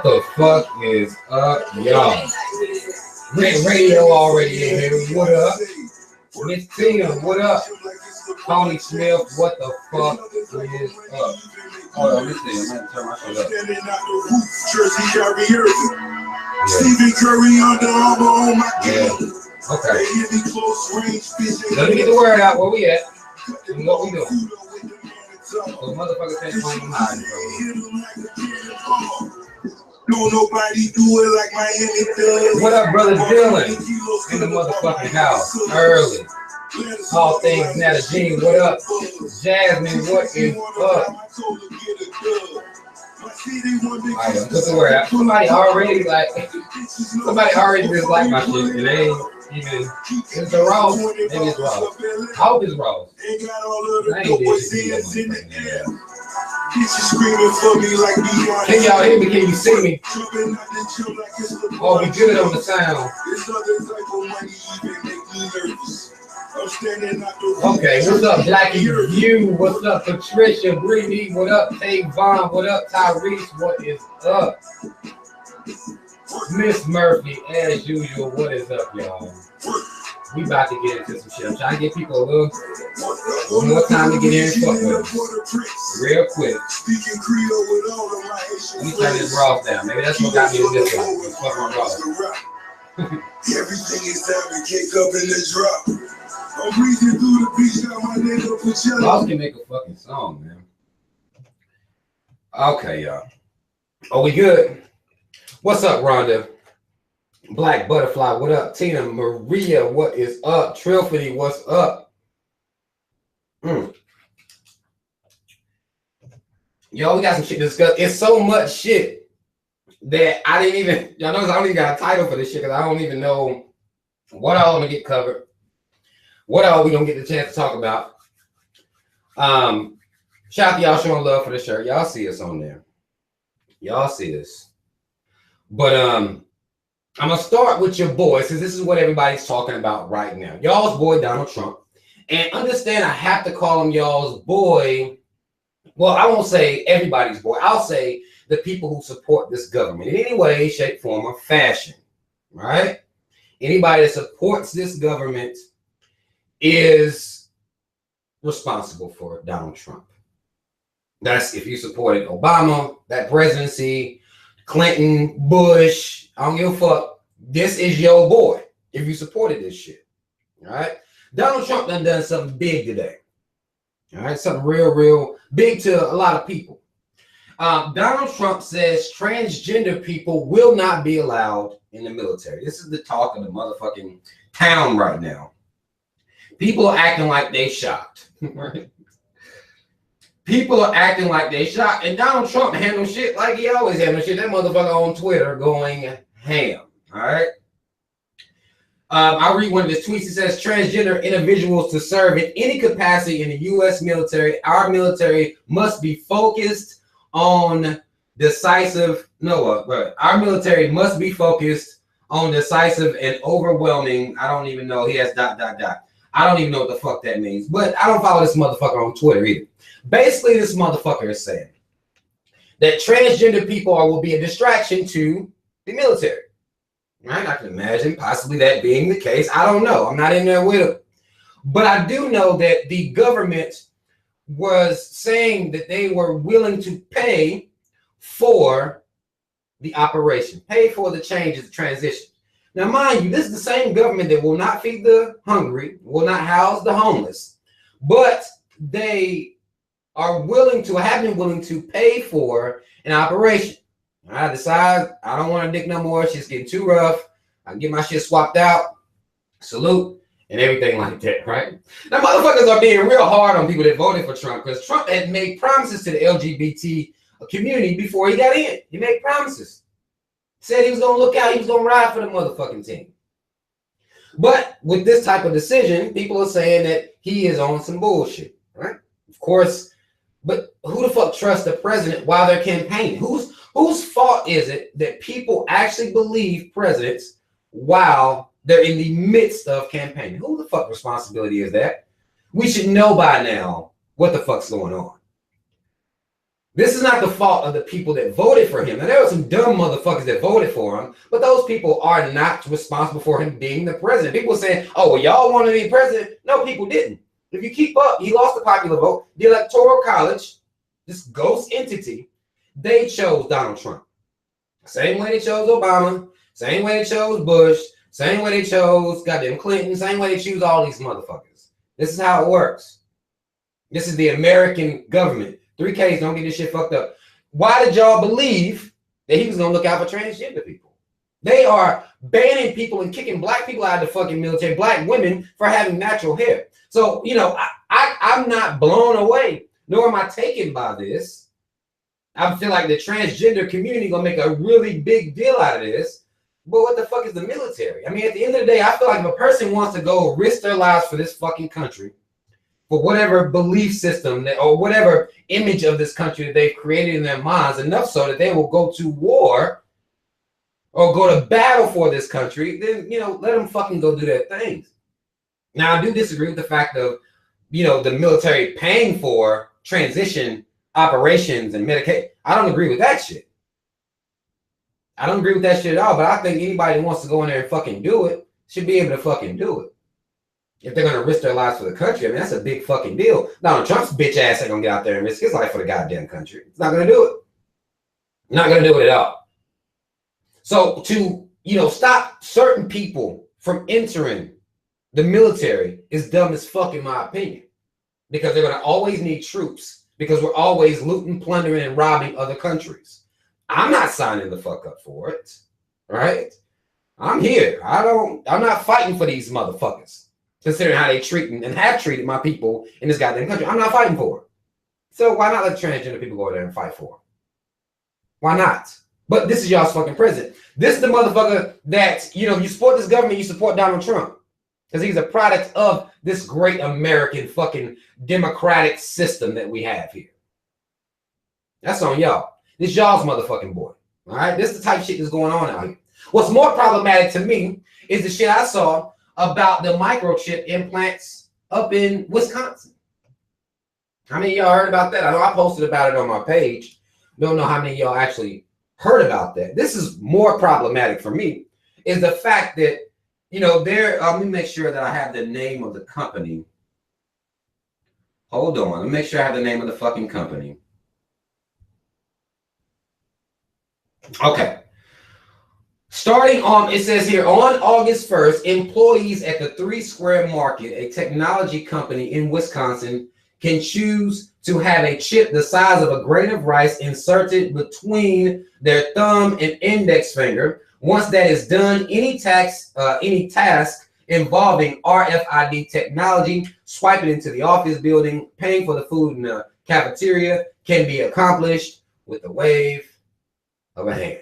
What the fuck is up, y'all? Red Radio already in here. What up? Miss Tina, what up? Tony Smith, what the fuck is up? Hold on, listen, I'm gonna turn my shit up. Stephen Curry under Armour on my game. Okay. Let me get the word out. Where we at? And what we doing? So motherfuckers can't find them hiding, bro. Don't nobody do it like Miami does. What up, brother Dylan? In the motherfucking house. Early. All things Nata Jean, what up? Jasmine, what is up? Alright, put the word out. Somebody already just like my shit. It ain't even. It's a raw. Maybe it's raw. I hope it's raw. I ain't this. Can y'all hear me? Can you see me? Oh, we good on the sound. Okay, what's up, Blackie? You, what's up, Patricia, Brittany, what up, Tavon, what up, Tyrese, what is up? Miss Murphy, as usual, what is up, y'all? We about to get into some shit. I'm trying to give people a little more time to get in and fuck with us. Real quick. Let me turn this Ross down. Maybe that's what got me in this one. Fuck on Ross. Everything is time to kick up in the drop. I'm breathing through the beach, got my nigga Pajama. Ross can make a fucking song, man. Okay, y'all. Are we good? What's up, Rhonda? Black Butterfly, what up? Tina Maria, what is up? Trilfity, what's up? Yo, we got some shit to discuss. It's so much shit that I didn't even, y'all notice I don't even got a title for this shit because I don't even know what all I'm gonna get covered. What all we gonna get the chance to talk about. Shout out to y'all showing love for the shirt. Y'all see us on there. Y'all see us. But I'm gonna start with your boy, since this is what everybody's talking about right now. Y'all's boy, Donald Trump. And understand I have to call him y'all's boy. Well, I won't say everybody's boy. I'll say the people who support this government in any way, shape, form, or fashion. Right? Anybody that supports this government is responsible for Donald Trump. That's if you supported Obama, that presidency, Clinton, Bush, I don't give a fuck. This is your boy if you supported this shit. All right. Donald Trump done something big today. All right. Something real big to a lot of people. Donald Trump says transgender people will not be allowed in the military. This is the talk of the motherfucking town right now. People are acting like they shocked. Right? People are acting like they shocked. And Donald Trump handles shit like he always handles shit. That motherfucker on Twitter going ham. All right. I'll read one of his tweets. He says, transgender individuals to serve in any capacity in the U.S. military. Our military must be focused on decisive. Our military must be focused on decisive and overwhelming. I don't even know. He has ... I don't even know what the fuck that means. But I don't follow this motherfucker on Twitter either. Basically, this motherfucker is saying that transgender people will be a distraction to the military. Right? I can imagine possibly that being the case. I don't know. I'm not in there with him. But I do know that the government was saying that they were willing to pay for the operation, pay for the changes, the transition. Now, mind you, this is the same government that will not feed the hungry, will not house the homeless, but they are willing to, have been willing to pay for an operation. I decide I don't want to dick no more. Shit's getting too rough. I can get my shit swapped out. Salute and everything like that, right? Now, motherfuckers are being real hard on people that voted for Trump because Trump had made promises to the LGBT community before he got in. He made promises. Said he was going to look out. He was going to ride for the motherfucking team. But with this type of decision, people are saying that he is on some bullshit, right? Of course, but who the fuck trusts the president while they're campaigning? Whose fault is it that people actually believe presidents while they're in the midst of campaigning? Who the fuck responsibility is that? We should know by now what the fuck's going on. This is not the fault of the people that voted for him. Now, there were some dumb motherfuckers that voted for him, but those people are not responsible for him being the president. People saying, oh, well, y'all wanted to be president. No, people didn't. If you keep up, he lost the popular vote. The Electoral College, this ghost entity, they chose Donald Trump. Same way they chose Obama, same way they chose Bush, same way they chose goddamn Clinton, same way they choose all these motherfuckers. This is how it works. This is the American government. 3Ks, don't get this shit fucked up. Why did y'all believe that he was going to look out for transgender people? They are banning people and kicking black people out of the fucking military, black women, for having natural hair. So, you know, I'm not blown away, nor am I taken by this. I feel like the transgender community going to make a really big deal out of this. But what the fuck is the military? I mean, at the end of the day, I feel like if a person wants to go risk their lives for this fucking country, for whatever belief system or whatever image of this country that they've created in their minds, enough so that they will go to war or go to battle for this country, then, you know, let them fucking go do their things. Now, I do disagree with the fact of, you know, the military paying for transition operations and Medicaid. I don't agree with that shit. I don't agree with that shit at all, but I think anybody that wants to go in there and fucking do it should be able to fucking do it. If they're going to risk their lives for the country, I mean, that's a big fucking deal. Donald Trump's bitch ass ain't going to get out there and risk his life for the goddamn country. It's not going to do it. Not going to do it at all. So to, you know, stop certain people from entering the military is dumb as fuck in my opinion. Because they're going to always need troops because we're always looting, plundering, and robbing other countries. I'm not signing the fuck up for it. Right? I'm here. I'm not fighting for these motherfuckers. Considering how they treat and have treated my people in this goddamn country. I'm not fighting for it. So why not let transgender people go there and fight for it? Why not? But this is y'all's fucking president. This is the motherfucker that, you know, you support this government, you support Donald Trump. Because he's a product of this great American fucking democratic system that we have here. That's on y'all. This y'all's motherfucking boy. All right? This is the type of shit that's going on out here. What's more problematic to me is the shit I saw about the microchip implants up in Wisconsin. How many of y'all heard about that? I know I posted about it on my page. Don't know how many of y'all actually heard about that. This is more problematic for me, is the fact that, you know, let me make sure that I have the name of the company. Hold on. Let me make sure I have the name of the fucking company. Okay. Starting on, it says here, on August 1st, employees at the 3 Square Market, a technology company in Wisconsin, can choose to have a chip the size of a grain of rice inserted between their thumb and index finger. Once that is done, any task involving RFID technology, swiping into the office building, paying for the food in the cafeteria can be accomplished with the wave of a hand.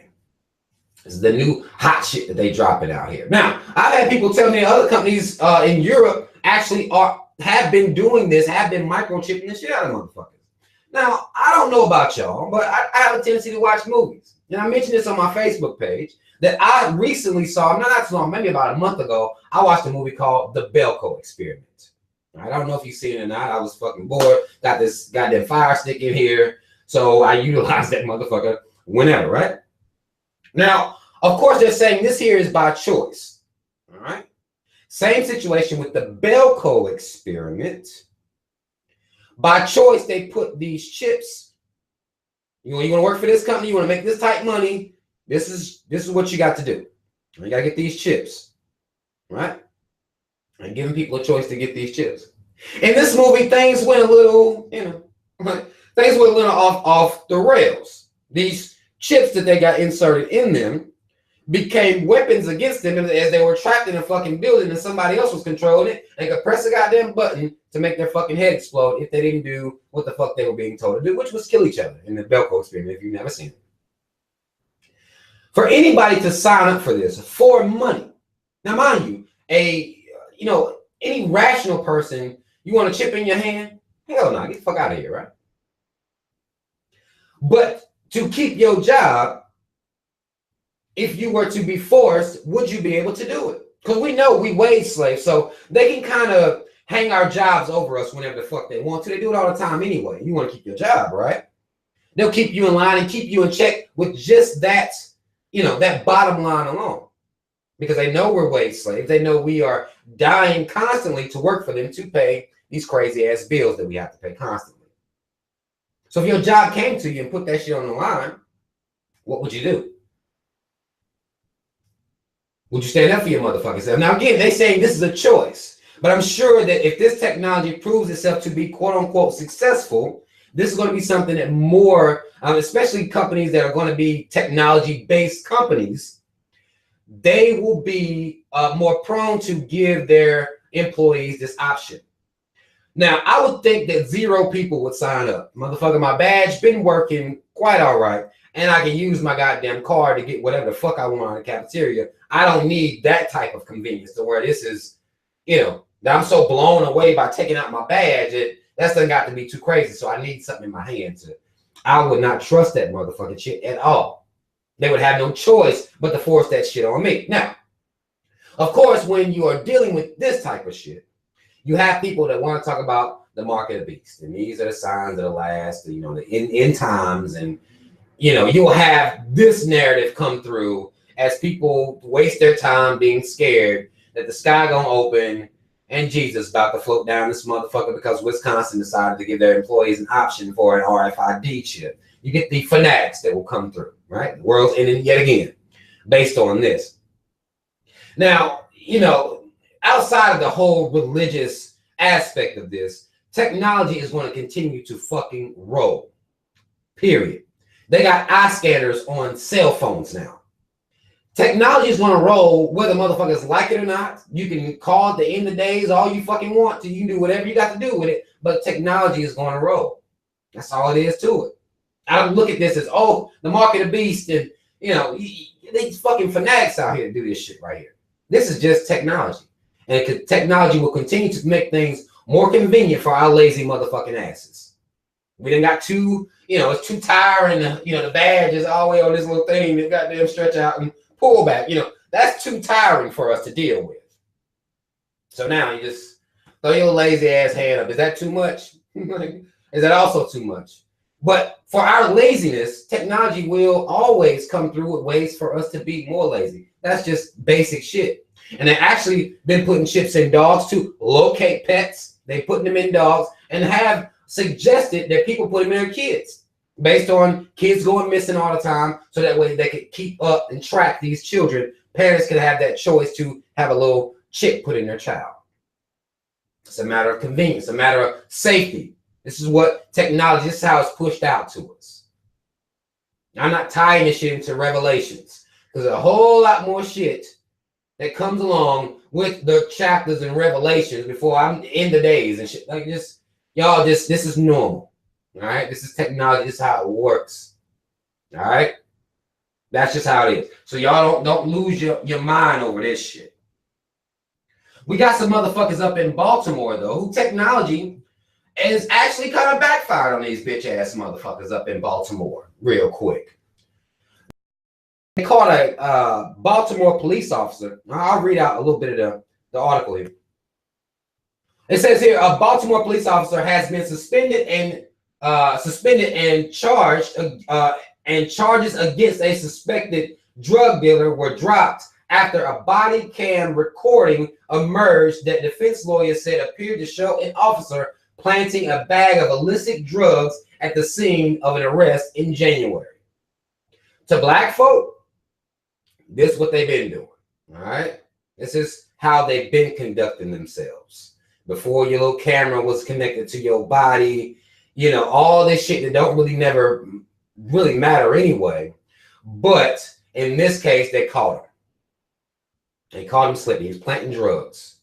This is the new hot shit that they dropping out here. Now, I've had people tell me other companies in Europe actually have been doing this, have been microchipping the shit out of motherfuckers. Now, I don't know about y'all, but I have a tendency to watch movies. And I mentioned this on my Facebook page that I recently saw, not too long, maybe about a month ago, I watched a movie called The Belko Experiment. I don't know if you've seen it or not. I was fucking bored. Got this goddamn fire stick in here. So I utilized that motherfucker whenever, right? Now, of course, they're saying this here is by choice. All right. Same situation with the Belko experiment. By choice, they put these chips. You want to work for this company, you want to make this type money. This is what you got to do. You got to get these chips. Right? And giving people a choice to get these chips. In this movie, things went a little, things went a little off the rails. These chips that they got inserted in them became weapons against them as they were trapped in a fucking building and somebody else was controlling it. They could press a goddamn button to make their fucking head explode if they didn't do what the fuck they were being told to do, which was kill each other in the Belko experiment, if you've never seen it. For anybody to sign up for this for money. Now, mind you, any rational person, you want a chip in your hand? Hell no, get the fuck out of here, right? But to keep your job, if you were to be forced, would you be able to do it? Because we know we wage slaves, so they can kind of hang our jobs over us whenever the fuck they want to. They do it all the time anyway. You want to keep your job, right? They'll keep you in line and keep you in check with just that, that bottom line alone. Because they know we're wage slaves. They know we are dying constantly to work for them to pay these crazy ass bills that we have to pay constantly. So if your job came to you and put that shit on the line, what would you do? Would you stand up for your motherfucking self? Now, again, they saying this is a choice. But I'm sure that if this technology proves itself to be quote unquote successful, this is going to be something that more, especially companies that are going to be technology-based companies, they will be more prone to give their employees this option. Now, I would think that 0 people would sign up. Motherfucker, my badge been working quite all right, and I can use my goddamn card to get whatever the fuck I want in the cafeteria. I don't need that type of convenience to where this is, that I'm so blown away by taking out my badge that that's done got to be too crazy. So I need something in my hand I would not trust that motherfucking shit at all. They would have no choice but to force that shit on me. Now, of course, when you are dealing with this type of shit, you have people that want to talk about the mark of the beast. And these are the signs of the last, the end times. And, you'll have this narrative come through as people waste their time being scared that the sky gonna open and Jesus about to float down this motherfucker because Wisconsin decided to give their employees an option for an RFID chip. You get the fanatics that will come through, right? The world's ending yet again based on this. Now, outside of the whole religious aspect of this, technology is going to continue to fucking roll, period. They got eye scanners on cell phones now. Technology is going to roll whether motherfuckers like it or not. You can call it the end of days all you fucking want to. You can do whatever you got to do with it, but technology is going to roll. That's all it is to it. I don't look at this as, the mark of the beast, and these fucking fanatics out here to do this shit right here. This is just technology. And technology will continue to make things more convenient for our lazy motherfucking asses. We done got it's too tiring. The badge is all the way on this little thing that goddamn stretch out and pull back. That's too tiring for us to deal with. So now you just throw your lazy ass hand up. Is that too much? Is that also too much? But for our laziness, technology will always come through with ways for us to be more lazy. That's just basic shit. And they've actually been putting chips in dogs to locate pets. They putting them in dogs and have suggested that people put them in their kids based on kids going missing all the time. So that way they could keep up and track these children. Parents can have that choice to have a little chip put in their child. It's a matter of convenience, a matter of safety. This is what technology, this is how it's pushed out to us. I'm not tying this shit into Revelations because there's a whole lot more shit that comes along with the chapters and Revelations before I'm in the days and shit like this. Y'all, this is normal. All right, this is technology. This is how it works. All right, that's just how it is. So y'all don't lose your mind over this shit. We got some motherfuckers up in Baltimore though, who technology is actually kind of backfired on these bitch ass motherfuckers up in Baltimore real quick. They caught a Baltimore police officer. I'll read out a little bit of the article here. It says here, a Baltimore police officer has been suspended and charged, and charges against a suspected drug dealer were dropped after a body cam recording emerged that defense lawyers said appeared to show an officer planting a bag of illicit drugs at the scene of an arrest in January. To black folk, this is what they've been doing, all right? This is how they've been conducting themselves. Before your little camera was connected to your body, all this shit that don't never really matter anyway. But in this case, they caught him. They caught him slipping. He was planting drugs.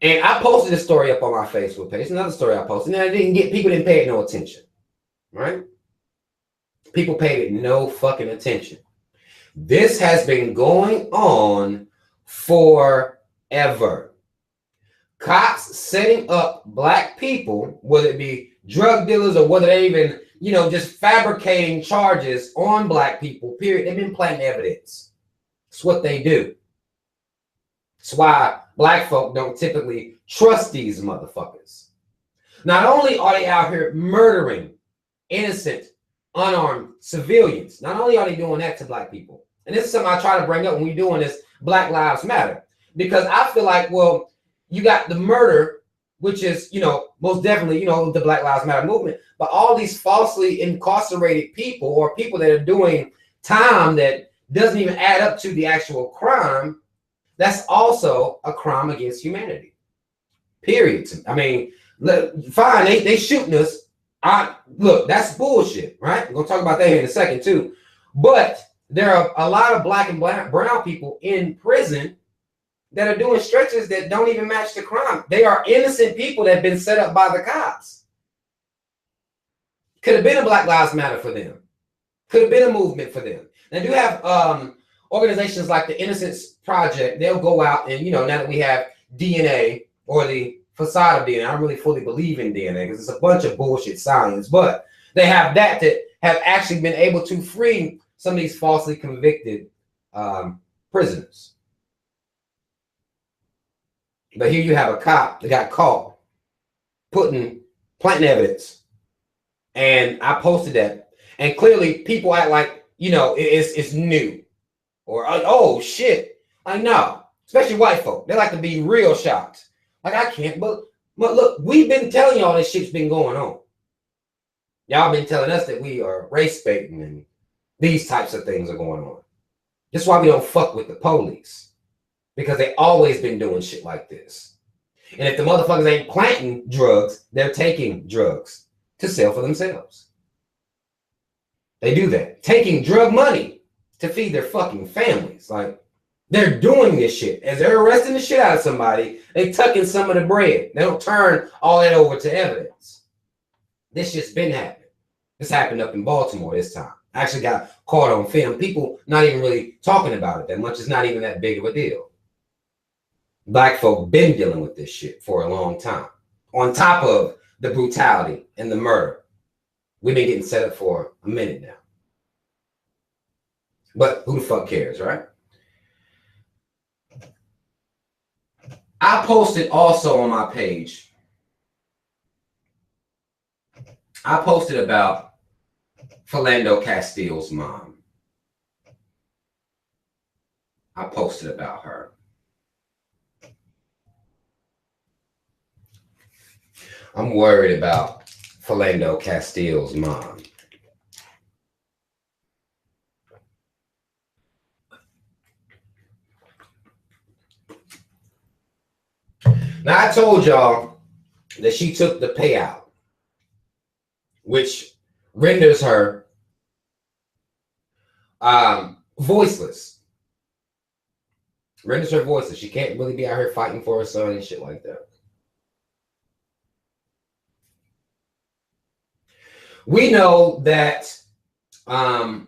And I posted this story up on my Facebook page. Another story I posted. And people didn't pay it no attention. Right? People paid it no fucking attention. This has been going on forever. Cops setting up black people, whether it be drug dealers or whether they even, just fabricating charges on black people, period. They've been planting evidence. It's what they do. That's why black folk don't typically trust these motherfuckers. Not only are they out here murdering innocent unarmed civilians. Not only are they doing that to black people, and this is something I try to bring up when we're doing this Black Lives Matter, because I feel like, well, you got the murder, which is, you know, most definitely, you know, the Black Lives Matter movement, but all these falsely incarcerated people or people that are doing time that doesn't even add up to the actual crime, that's also a crime against humanity. Period. I mean, fine, they shooting us. Look, that's bullshit, right? We're gonna talk about that here in a second too. But there are a lot of black and brown people in prison that are doing stretches that don't even match the crime. They are innocent people that have been set up by the cops. Could have been a Black Lives Matter for them. Could have been a movement for them. They do have organizations like the Innocence Project. They'll go out and, you know, now that we have DNA or the facade of DNA, I don't really fully believe in DNA because it's a bunch of bullshit science, but they have that have actually been able to free some of these falsely convicted prisoners. But here you have a cop that got caught planting evidence, and I posted that, and clearly people act like, you know, it's new, or oh shit, I know, especially white folk, they like to be real shocked. Like, I can't, but look, we've been telling y'all this shit's been going on. Y'all been telling us that we are race baiting and these types of things are going on. That's why we don't fuck with the police, because they always been doing shit like this. And if the motherfuckers ain't planting drugs, they're taking drugs to sell for themselves. They do that, taking drug money to feed their fucking families. Like, they're doing this shit. As they're arresting the shit out of somebody, they tucking some of the bread. They don't turn all that over to evidence. This shit's been happening. This happened up in Baltimore this time. I actually got caught on film. People not even really talking about it that much. It's not even that big of a deal. Black folk been dealing with this shit for a long time. On top of the brutality and the murder, we've been getting set up for a minute now. But who the fuck cares, right? I posted also on my page, I posted about Philando Castile's mom. I posted about her. I'm worried about Philando Castile's mom. Now, I told y'all that she took the payout, which renders her voiceless. Renders her voiceless. She can't really be out here fighting for her son and shit like that. We know that Simone,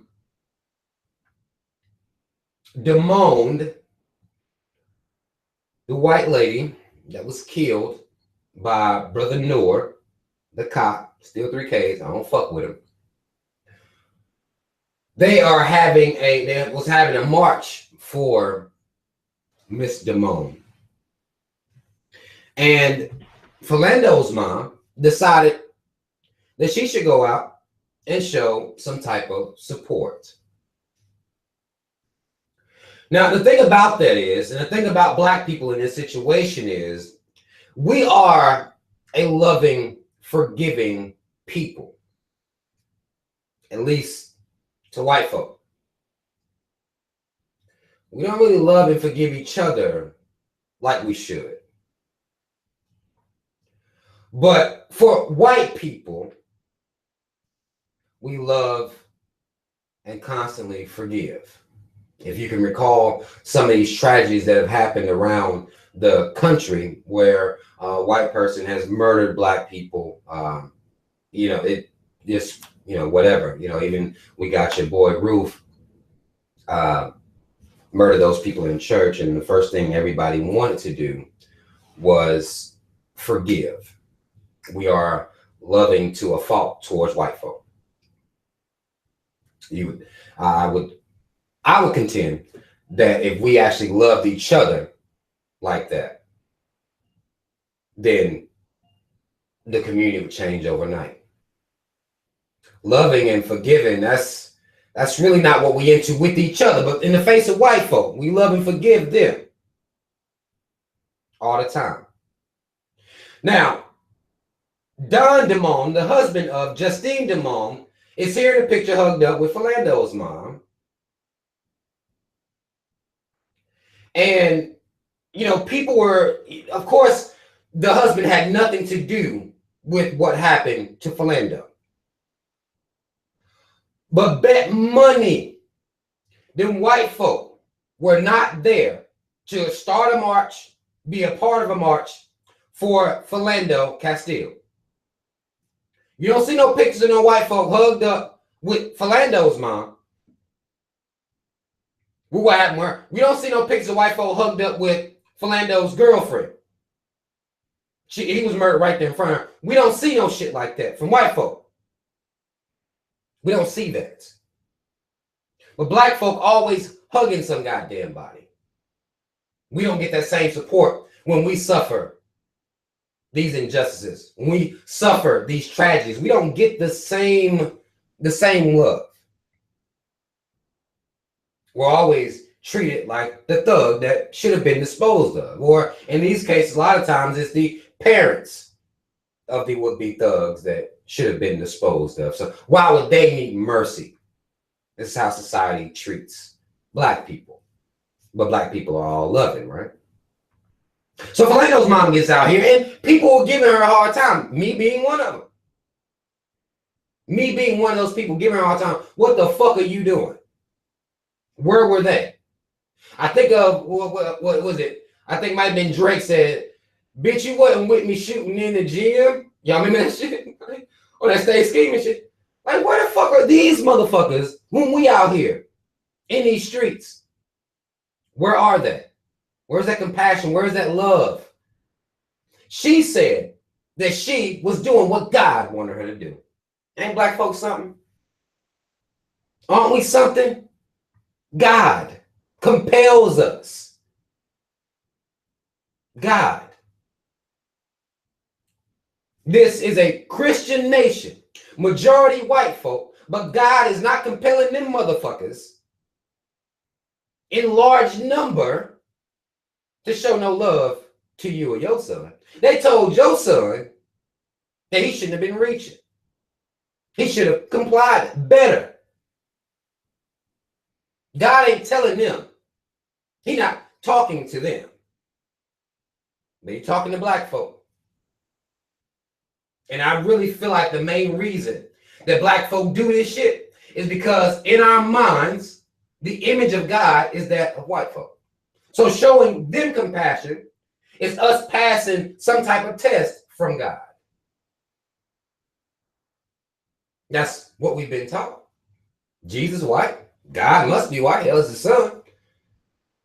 the white lady that was killed by Brother Noor, the cop, still 3Ks, I don't fuck with him. They was having a march for Miss Simone. And Philando's mom decided that she should go out and show some type of support. Now, the thing about that is, and the thing about black people in this situation is, we are a loving, forgiving people, at least to white folk. We don't really love and forgive each other like we should. But for white people, we love and constantly forgive. If you can recall some of these tragedies that have happened around the country where a white person has murdered black people, you know, it just, you know, whatever, you know, even we got your boy Roof murder those people in church, and the first thing everybody wanted to do was forgive. We are loving to a fault towards white folk. I would contend that if we actually loved each other like that, then the community would change overnight. loving and forgiving. That's really not what we into with each other. But in the face of white folk, we love and forgive them all the time. Now, Don Demone, the husband of Justine Demone, is here in the picture hugged up with Philando's mom. And, you know, people were, of course, the husband had nothing to do with what happened to Philando. But bet money, them white folk were not there to start a march, be a part of a march for Philando Castile. You don't see no pictures of no white folk hugged up with Philando's mom. What happened? We don't see no pictures of white folk hugged up with Philando's girlfriend. He was murdered right there in front of her. We don't see no shit like that from white folk. We don't see that. But black folk always hugging some goddamn body. We don't get that same support when we suffer these injustices. When we suffer these tragedies, we don't get the same love. We're always treated like the thug that should have been disposed of. Or in these cases, a lot of times it's the parents of the would-be thugs that should have been disposed of. So why would they need mercy? This is how society treats black people. But black people are all loving, right? So Philando's mom gets out here and people were giving her a hard time. Me being one of them. Me being one of those people giving her a hard time. What the fuck are you doing? Where were they? I think of, what was it? I think it might have been Drake said, bitch, you wasn't with me shooting in the gym. Y'all remember that shit? Or that stay scheming shit? Like, where the fuck are these motherfuckers when we out here in these streets? Where are they? Where's that compassion? Where's that love? She said that she was doing what God wanted her to do. Ain't black folks something? Aren't we something? God compels us. God. This is a Christian nation, majority white folk, but God is not compelling them motherfuckers in large number to show no love to you or your son. They told your son that he shouldn't have been reaching. He should have complied better. God ain't telling them. He's not talking to them. But he's talking to black folk. And I really feel like the main reason that black folk do this shit is because in our minds, the image of God is that of white folk. So showing them compassion is us passing some type of test from God. That's what we've been taught. Jesus white. God must be white. Hell is the son.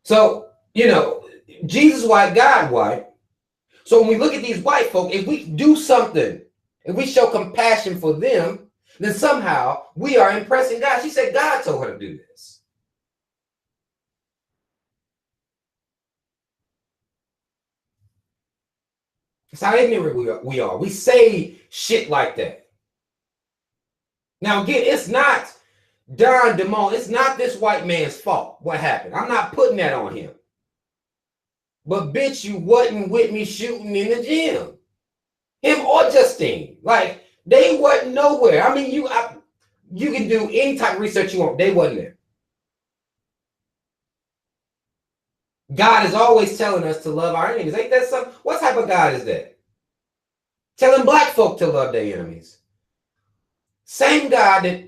So, you know, Jesus white, God white. So when we look at these white folk, if we do something, if we show compassion for them, then somehow we are impressing God. She said God told her to do this. That's how ignorant we are. We say shit like that. Now, again, it's not Don Demone. It's not this white man's fault what happened. I'm not putting that on him. But bitch, you wasn't with me shooting in the gym. Him or Justine. Like, they wasn't nowhere. I mean, you can do any type of research you want. They wasn't there. God is always telling us to love our enemies. Ain't that something? What type of God is that? Telling black folk to love their enemies. Same God that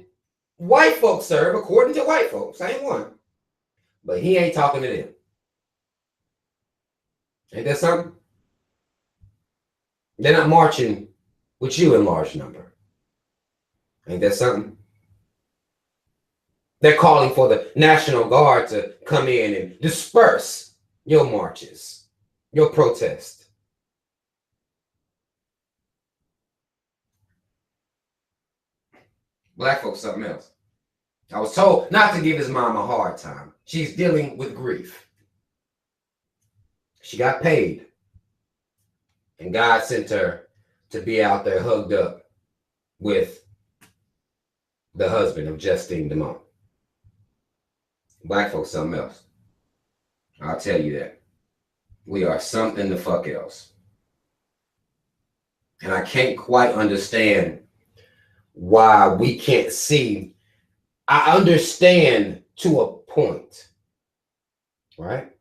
white folks serve, according to white folks. Same one. But he ain't talking to them. Ain't that something? They're not marching with you in large number. Ain't that something? They're calling for the National Guard to come in and disperse your marches, your protest. Black folks, something else. I was told not to give his mom a hard time. She's dealing with grief. She got paid. And God sent her to be out there hugged up with the husband of Justine DeMont. Black folks, something else. I'll tell you that. We are something the fuck else. And I can't quite understand why we can't see. I understand to a point, right?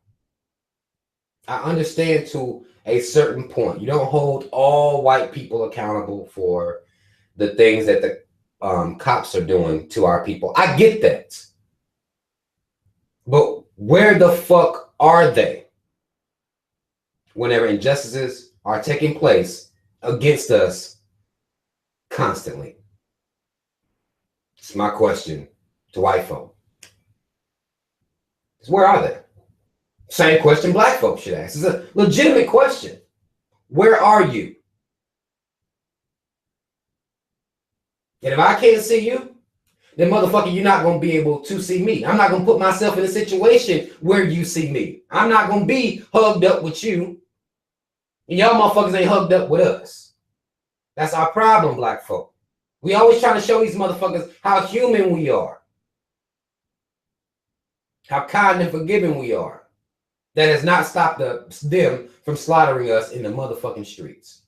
I understand to a certain point. You don't hold all white people accountable for the things that the cops are doing to our people. I get that. But where the fuck are they whenever injustices are taking place against us constantly? It's my question to white folk. Where are they? Same question black folks should ask. It's a legitimate question. Where are you? And if I can't see you, then motherfucker, you're not going to be able to see me. I'm not going to put myself in a situation where you see me. I'm not going to be hugged up with you. And y'all motherfuckers ain't hugged up with us. That's our problem, black folk. We always trying to show these motherfuckers how human we are. How kind and forgiving we are. That has not stopped them from slaughtering us in the motherfucking streets.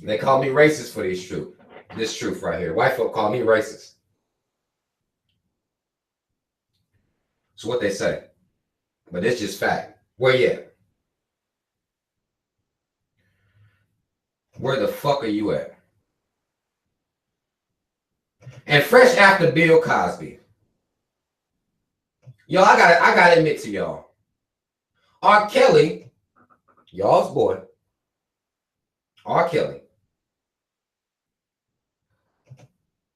They call me racist for this truth right here. White folk call me racist. It's what they say. But it's just fact. Where you at? Where the fuck are you at? And fresh after Bill Cosby. Yo, I gotta admit to y'all. R. Kelly, y'all's boy, R. Kelly,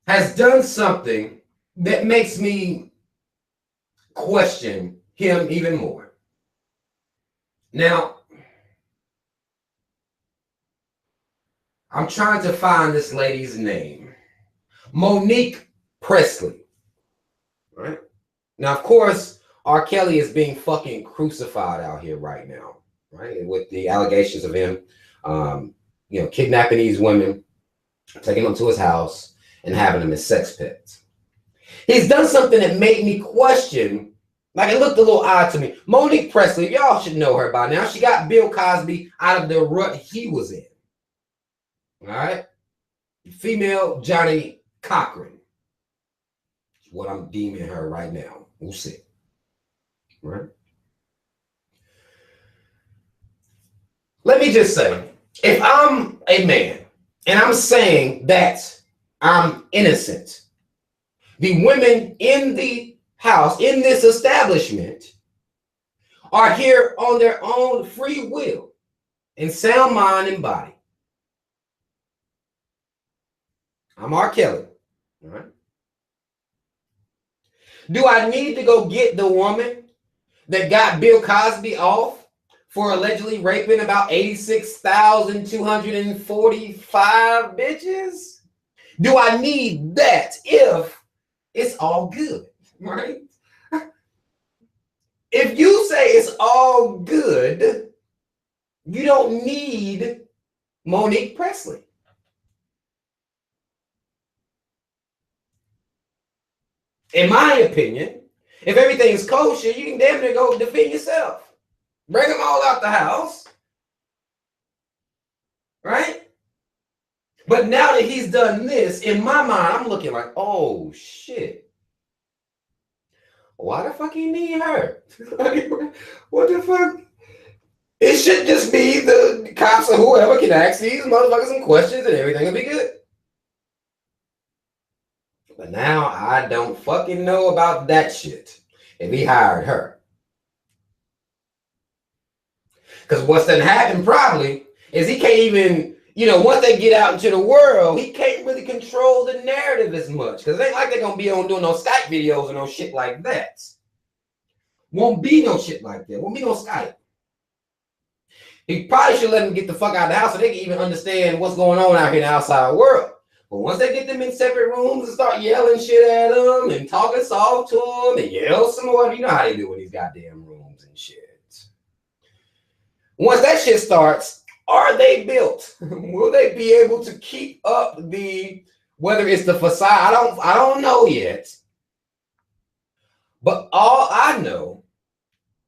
has done something that makes me question him even more. Now, I'm trying to find this lady's name. Monique Presley. Right? Now, of course, R. Kelly is being fucking crucified out here right now, right? With the allegations of him, kidnapping these women, taking them to his house, and having them as sex pets. He's done something that made me question, like it looked a little odd to me. Monique Presley, y'all should know her by now. She got Bill Cosby out of the rut he was in. All right? Female Johnny Cochran. That's what I'm deeming her right now. We'll see. Right? Let me just say, if I'm a man and I'm saying that I'm innocent, the women in the house, in this establishment, are here on their own free will, in sound mind and body. I'm R. Kelly. All right? Do I need to go get the woman that got Bill Cosby off for allegedly raping about 86,245 bitches? Do I need that if it's all good, right? If you say it's all good, you don't need Monique Presley. In my opinion, if everything's kosher, you can damn near go defend yourself. Bring them all out the house. Right? But now that he's done this, in my mind, I'm looking like, oh, shit. Why the fuck you need her? What the fuck? It should just be the cops or whoever can ask these motherfuckers some questions and everything will be good. But now I don't fucking know about that shit if he hired her. Because what's done happened probably is he can't even, once they get out into the world, he can't really control the narrative as much. Because it ain't like they're going to be on doing no Skype videos or no shit like that. Won't be no shit like that. Won't be no Skype. He probably should let them get the fuck out of the house so they can even understand what's going on out here in the outside world. But once they get them in separate rooms and start yelling shit at them and talking soft to them and yell some more, you know how they do in these goddamn rooms and shit. once that shit starts, are they built? Will they be able to keep up the, whether it's the facade? I don't know yet. But all I know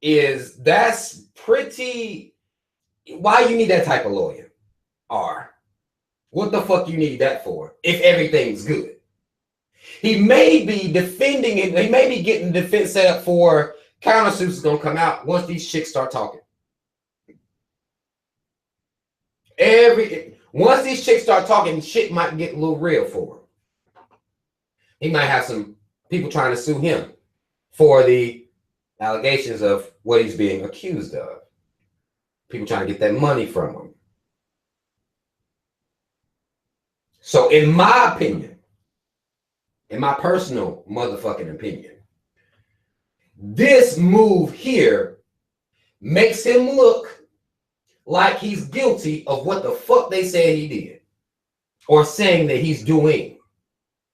is that's pretty, why you need that type of lawyer? What the fuck you need that for if everything's good? He may be defending it. He may be getting defense set up for countersuits is gonna come out once these chicks start talking. Once these chicks start talking, shit might get a little real for him. He might have some people trying to sue him for the allegations of what he's being accused of. People trying to get that money from him. So in my opinion, in my personal motherfucking opinion, this move here makes him look like he's guilty of what the fuck they said he did or saying that he's doing.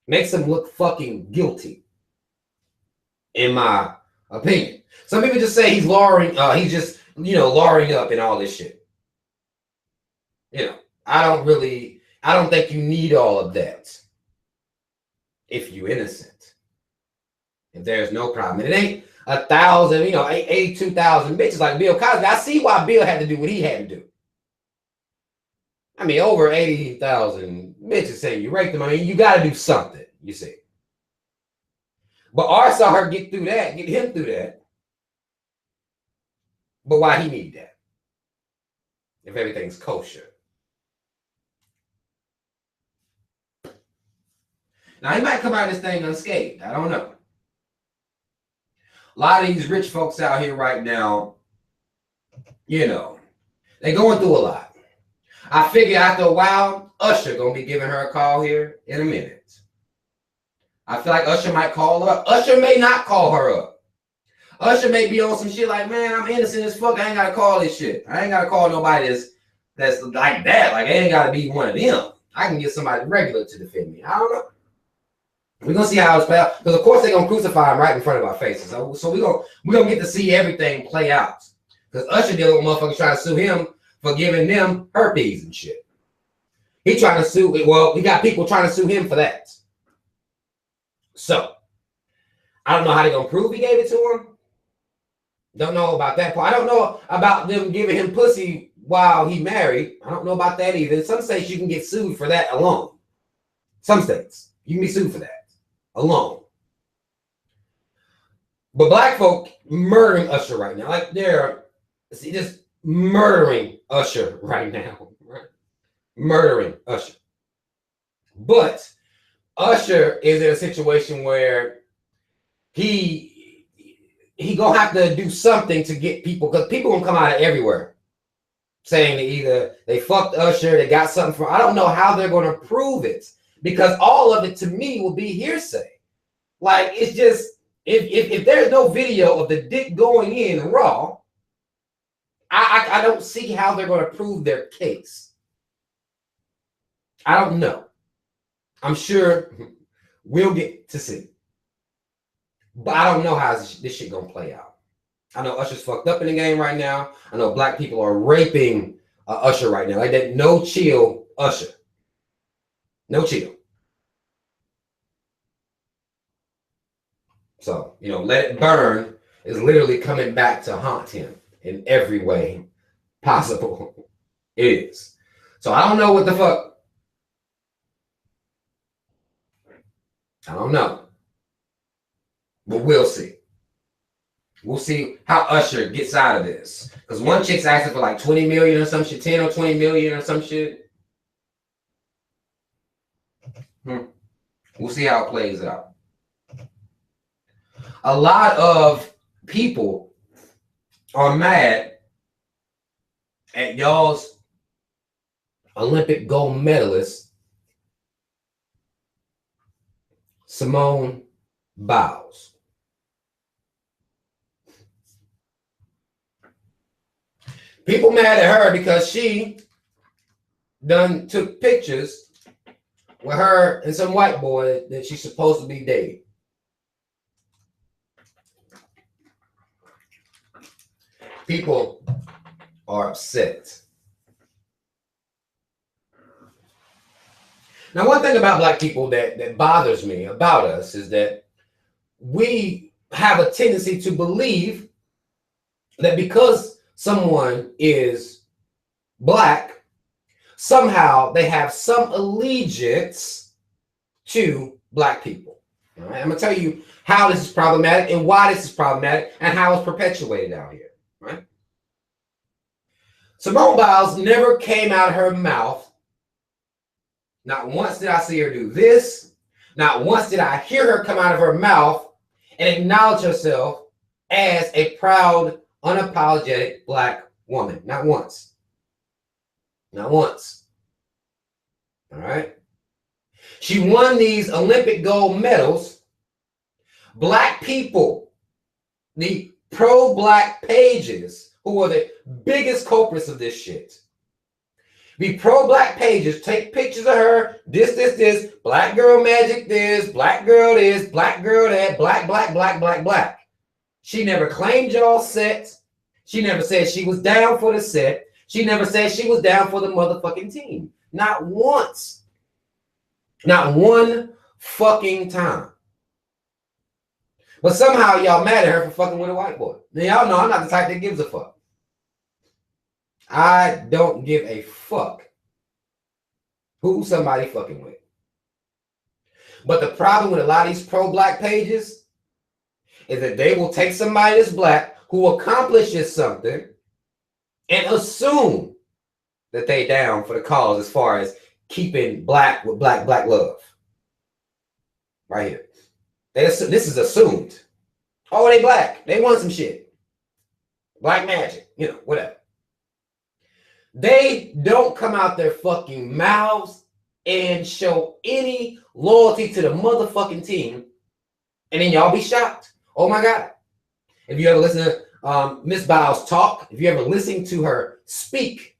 Makes him look fucking guilty, in my opinion. Some people just say he's lawyering, he's just, lawyering up and all this shit. I don't think you need all of that if you're innocent. If there's no problem. And it ain't 1,000, 82,000 bitches like Bill Cosby. I see why Bill had to do what he had to do. I mean, over 80,000 bitches saying you raped them. I mean, you got to do something, you see. But R saw her get him through that. But why he need that? If everything's kosher. Now, he might come out of this thing unscathed. I don't know. A lot of these rich folks out here right now, they're going through a lot. I figure after a while, Usher going to be giving her a call here in a minute. I feel like Usher might call her up. Usher may not call her up. Usher may be on some shit like, man, I'm innocent as fuck. I ain't got to call this shit. I ain't got to call nobody that's like that. Like, I ain't got to be one of them. I can get somebody regular to defend me. I don't know. We're going to see how it's played out. Because, of course, they're going to crucify him right in front of our faces. So we're gonna get to see everything play out. Because Usher dealing with motherfuckers trying to sue him for giving them herpes and shit. He trying to sue, he got people trying to sue him for that. So, I don't know how they're going to prove he gave it to him. Don't know about that part. I don't know about them giving him pussy while he married. I don't know about that either. In some states, you can get sued for that alone. Some states, you can be sued for that alone. But black folk murdering Usher right now. Like they're just murdering Usher right now. Right? Murdering Usher. But Usher is in a situation where he gonna have to do something to get people, because people gonna come out of everywhere saying that either they fucked Usher, they got something from. I don't know how they're gonna prove it, because all of it to me will be hearsay. Like, it's just, if there's no video of the dick going in raw, I don't see how they're going to prove their case. I don't know. I'm sure we'll get to see. But I don't know how this shit going to play out. I know Usher's fucked up in the game right now. I know black people are raping Usher right now. Like that no chill Usher. No chill. So, Let It Burn is literally coming back to haunt him in every way possible. It is. So I don't know what the fuck. I don't know. But we'll see. We'll see how Usher gets out of this. Because one chick's asking for like 20 million or some shit, 10 or 20 million or some shit. We'll see how it plays out. A lot of people are mad at y'all's Olympic gold medalist, Simone Biles. People mad at her because she done took pictures with her and some white boy that she's supposed to be dating. People are upset. Now, one thing about black people that bothers me about us is that we have a tendency to believe that because someone is black, somehow they have some allegiance to black people. All right? I'm going to tell you how this is problematic and why this is problematic and how it's perpetuated out here. Right? Simone Biles never came out of her mouth. Not once did I see her do this. Not once did I hear her come out of her mouth and acknowledge herself as a proud, unapologetic black woman. Not once. Not once. All right. She won these Olympic gold medals. Black people, the pro-black pages, who are the biggest culprits of this shit. The pro-black pages take pictures of her, this, black girl magic this, black girl this, black girl that, black. She never claimed y'all set. She never said she was down for the set. She never said she was down for the motherfucking team. Not once. Not one fucking time. But somehow y'all mad at her for fucking with a white boy. Now y'all know I'm not the type that gives a fuck. I don't give a fuck who somebody fucking with. But the problem with a lot of these pro-black pages is that they will take somebody that's black who accomplishes something and assume that they down for the cause as far as keeping black with black love. Right here. This is assumed. Oh, they black. They want some shit. Black magic. You know, whatever. They don't come out their fucking mouths and show any loyalty to the motherfucking team. And then y'all be shocked. Oh my God. If you ever listen to Miss Biles talk, if you ever listen to her speak,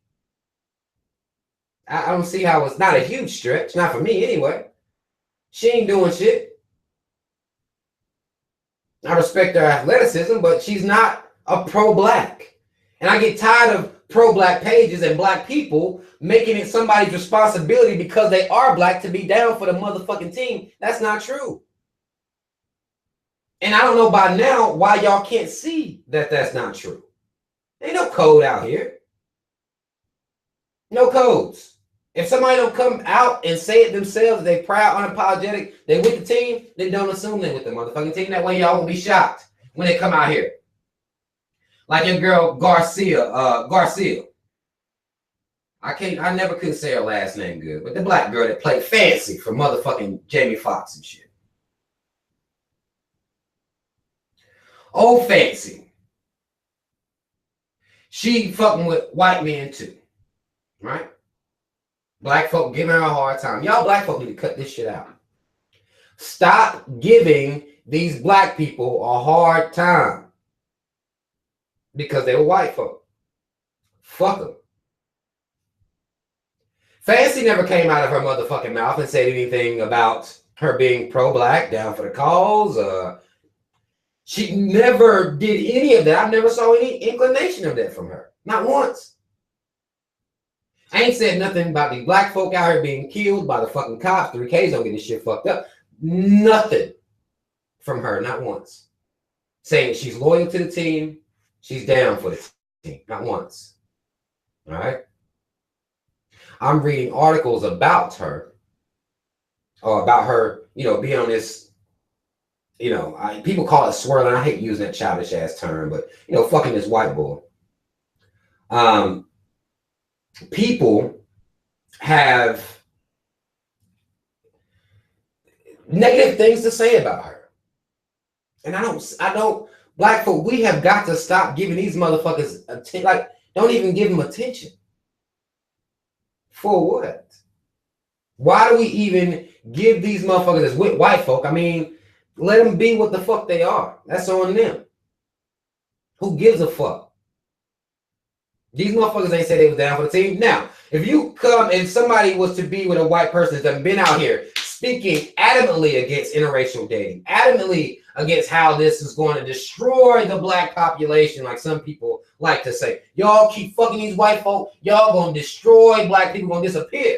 I don't see how it's not a huge stretch. Not for me anyway. She ain't doing shit. I respect her athleticism, but she's not a pro-black. And I get tired of pro-black pages and black people making it somebody's responsibility because they are black to be down for the motherfucking team. That's not true. And I don't know by now why y'all can't see that that's not true. Ain't no code out here. No codes. If somebody don't come out and say it themselves, they proud, unapologetic, they with the team, then don't assume they with the motherfucking team. That way y'all won't be shocked when they come out here. Like your girl Garcia. I never could say her last name good, but the black girl that played fancy for motherfucking Jamie Foxx and shit. Old Fancy. She fucking with white men too. Right? Black folk giving her a hard time. Y'all black folk need to cut this shit out. Stop giving these black people a hard time. Because they were white folk. Fuck them. Fancy never came out of her motherfucking mouth and said anything about her being pro-black, down for the cause. She never did any of that. I never saw any inclination of that from her. Not once. I ain't said nothing about these black folk out here being killed by the fucking cops. 3Ks don't get this shit fucked up. Nothing from her, not once. Saying she's loyal to the team. She's down for the team. Not once. All right? I'm reading articles about her. Or about her, being on this, people call it swirling. I hate using that childish ass term, but, fucking this white boy. People have negative things to say about her. And I don't, black folk, we have got to stop giving these motherfuckers attention. Like, don't even give them attention. For what? Why do we even give these motherfuckers as with white folk? I mean, let them be what the fuck they are. That's on them. Who gives a fuck? These motherfuckers ain't say they was down for the team. Now, if you come and somebody was to be with a white person that's been out here speaking adamantly against interracial dating, adamantly against how this is going to destroy the black population, like some people like to say. Y'all keep fucking these white folk, y'all gonna destroy black people, gonna disappear.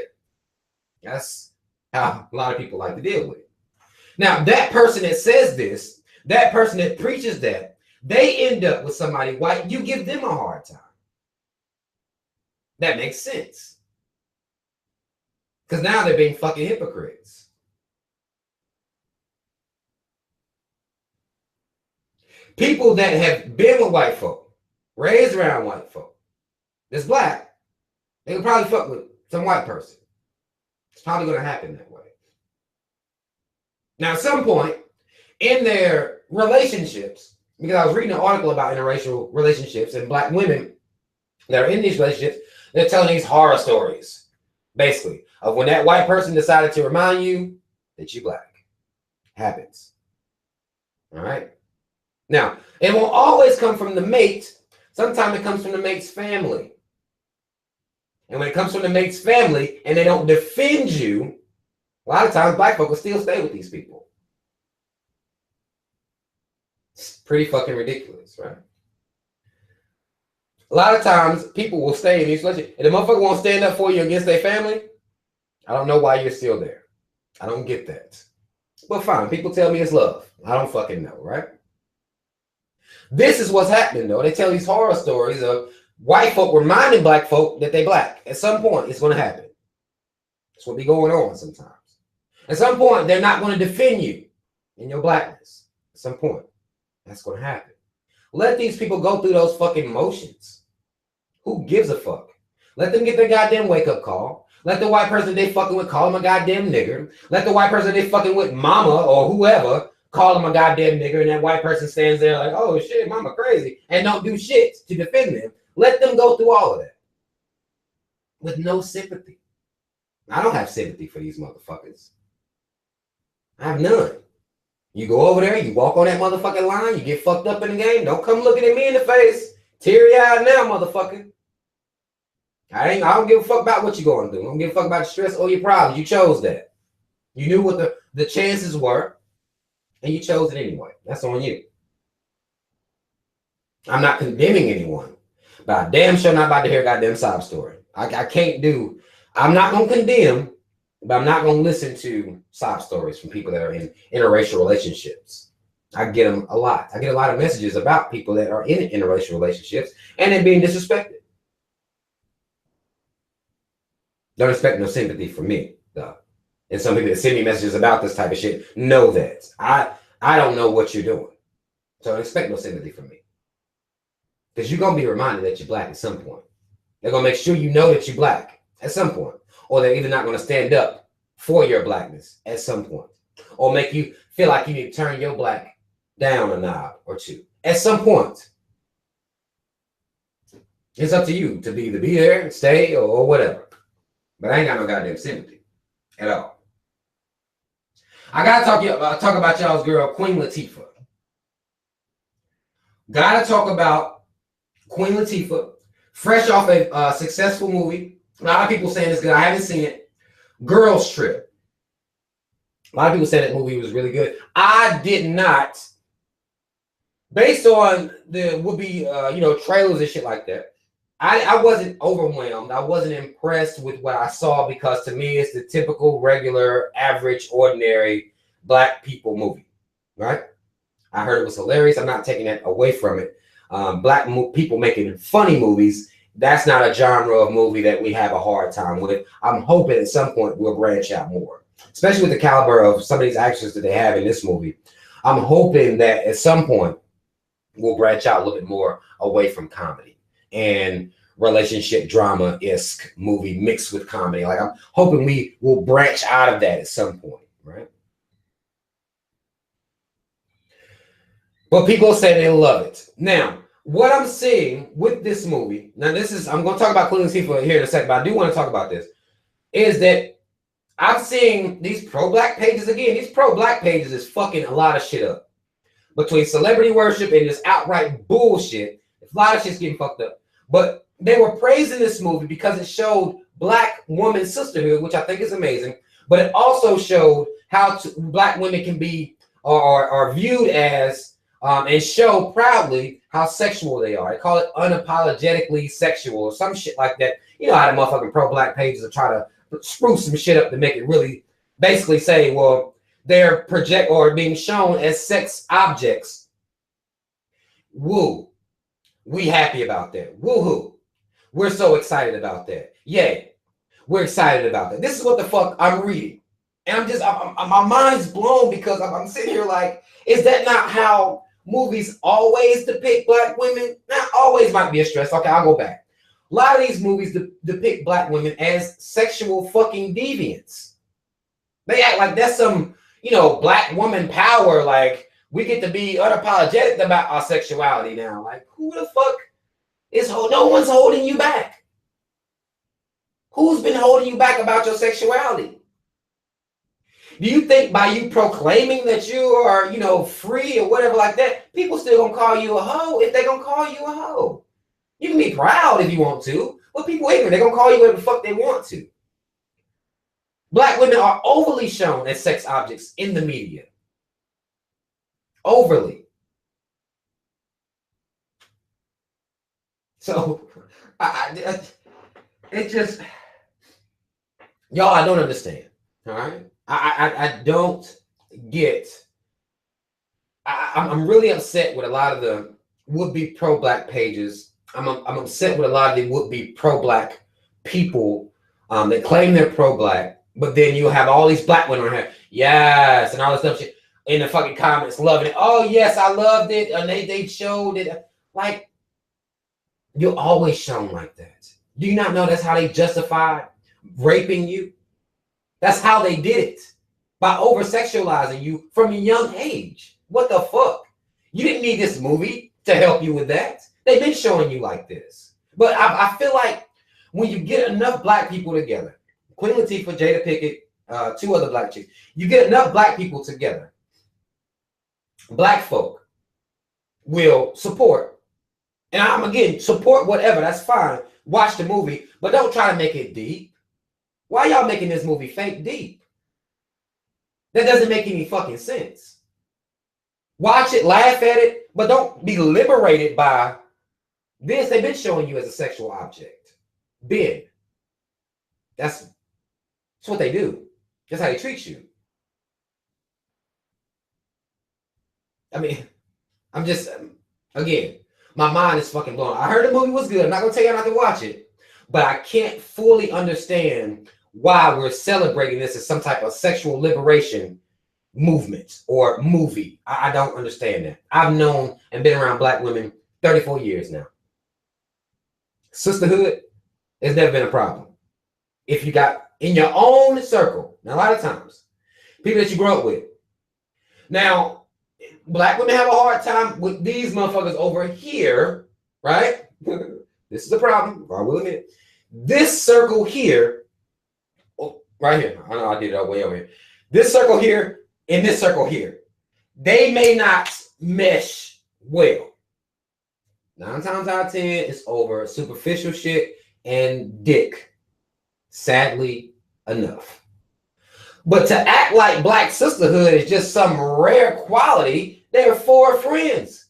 That's how a lot of people like to deal with it. Now, that person that says this, that person that preaches that, they end up with somebody white, you give them a hard time. That makes sense. Because now they're being fucking hypocrites. People that have been with white folk, raised around white folk, that's black, they would probably fuck with some white person. It's probably going to happen that way. Now, at some point in their relationships, because I was reading an article about interracial relationships and black women that are in these relationships, they're telling these horror stories, basically, of when that white person decided to remind you that you black. Happens. All right? Now, it won't always come from the mate. Sometimes it comes from the mate's family. And when it comes from the mate's family and they don't defend you, a lot of times black folk will still stay with these people. It's pretty fucking ridiculous, right? A lot of times people will stay in these relationships. And the motherfucker won't stand up for you against their family. I don't know why you're still there. I don't get that. But fine, people tell me it's love. I don't fucking know, right? This is what's happening, though. They tell these horror stories of white folk reminding black folk that they black. At some point, it's going to happen. That's what be going on sometimes. At some point, they're not going to defend you in your blackness. At some point, that's going to happen. Let these people go through those fucking motions. Who gives a fuck? Let them get their goddamn wake-up call. Let the white person they fucking with call them a goddamn nigger. Let the white person they fucking with mama or whoever call them a goddamn nigger, and that white person stands there like, oh shit, mama crazy, and don't do shit to defend them. Let them go through all of that with no sympathy. I don't have sympathy for these motherfuckers. I have none. You go over there, you walk on that motherfucking line, you get fucked up in the game. Don't come looking at me in the face. Teary-eyed now, motherfucker. I don't give a fuck about what you're going to do. I don't give a fuck about your stress or your problems. You chose that. You knew what the chances were, and you chose it anyway. That's on you. I'm not condemning anyone, but I damn sure not about to hear a goddamn sob story. I can't do. I'm not going to condemn, but I'm not going to listen to sob stories from people that are in interracial relationships. I get them a lot. I get a lot of messages about people that are in interracial relationships and they're being disrespected. Don't expect no sympathy from me, though. And some people that send me messages about this type of shit know that. I don't know what you're doing. So don't expect no sympathy from me. Because you're going to be reminded that you're black at some point. They're going to make sure you know that you're black at some point. Or they're either not going to stand up for your blackness at some point. Or make you feel like you need to turn your black down a knob or two. At some point. It's up to you to either be there, stay, or whatever. But I ain't got no goddamn sympathy at all. I gotta talk about y'all's girl, Queen Latifah. Gotta talk about Queen Latifah, fresh off a successful movie. A lot of people saying it's good. I haven't seen it. Girls Trip. A lot of people said that movie was really good. I did not. Based on the would-be, trailers and shit like that, I wasn't overwhelmed. I wasn't impressed with what I saw because to me, it's the typical, regular, average, ordinary black people movie, right? I heard it was hilarious. I'm not taking that away from it. Black people making funny movies, that's not a genre of movie that we have a hard time with. I'm hoping at some point we'll branch out more, especially with the caliber of some of these actors that they have in this movie. I'm hoping that at some point we'll branch out a little bit more away from comedy and relationship drama-esque movie mixed with comedy. Like I'm hoping we will branch out of that at some point, right? But people say they love it. Now, what I'm seeing with this movie, I'm going to talk about Queen Latifah here in a second, but I do want to talk about this, is that I'm seeing these pro-black pages again. These pro-black pages is fucking a lot of shit up. Between celebrity worship and just outright bullshit, a lot of shit's getting fucked up. But they were praising this movie because it showed black woman sisterhood, which I think is amazing. But it also showed how black women can be are viewed as and show proudly how sexual they are. They call it unapologetically sexual or some shit like that. You know how the motherfucking pro-black pages are try to spruce some shit up to make it really basically say, well, they're project or being shown as sex objects. Woo. We happy about that. Woohoo. We're so excited about that. Yay. We're excited about that. This is what the fuck I'm reading. And my mind's blown because I'm sitting here like, is that not how movies always depict black women? Not always, might be a stress. Okay, I'll go back. A lot of these movies depict black women as sexual fucking deviants. They act like that's some, black woman power. Like, we get to be unapologetic about our sexuality now. Like, who the fuck is no one's holding you back? Who's been holding you back about your sexuality? Do you think by you proclaiming that you are, free or whatever like that, people still gonna call you a hoe if they gonna call you a hoe? You can be proud if you want to, but people ignorant, they're gonna call you whatever the fuck they want to. Black women are overly shown as sex objects in the media. Overly. So, it just, y'all, I don't understand. All right, I don't get. I'm really upset with a lot of the would-be pro-black pages. I'm upset with a lot of the would-be pro-black people that claim they're pro-black, but then you have all these black women on here, yes, and all this stuff shit in the fucking comments, loving it. Oh yes, I loved it, and they showed it. Like, you're always shown like that. Do you not know that's how they justified raping you? That's how they did it, by over-sexualizing you from a young age. What the fuck? You didn't need this movie to help you with that. They've been showing you like this. But I feel like when you get enough black people together, Queen Latifah, Jada Pinkett, two other black chicks, you get enough black people together, black folk will support. And I'm, again, support whatever, that's fine. Watch the movie, but don't try to make it deep. Why y'all making this movie fake deep? That doesn't make any fucking sense. Watch it, laugh at it, but don't be liberated by this. They've been showing you as a sexual object. Been. That's what they do. That's how they treat you. I mean, I'm just, again, my mind is fucking blown. I heard the movie was good. I'm not going to tell you not to watch it, but I can't fully understand why we're celebrating this as some type of sexual liberation movement or movie. I don't understand that. I've known and been around black women 34 years now. Sisterhood has never been a problem. If you got in your own circle, now a lot of times, people that you grew up with. Now, black women have a hard time with these motherfuckers over here, right? This is the problem, I will admit. This circle here, right here. I know I did it way over here. This circle here and this circle here. They may not mesh well. 9 times out of 10, it's over superficial shit and dick. Sadly enough. But to act like black sisterhood is just some rare quality, they're 4 friends.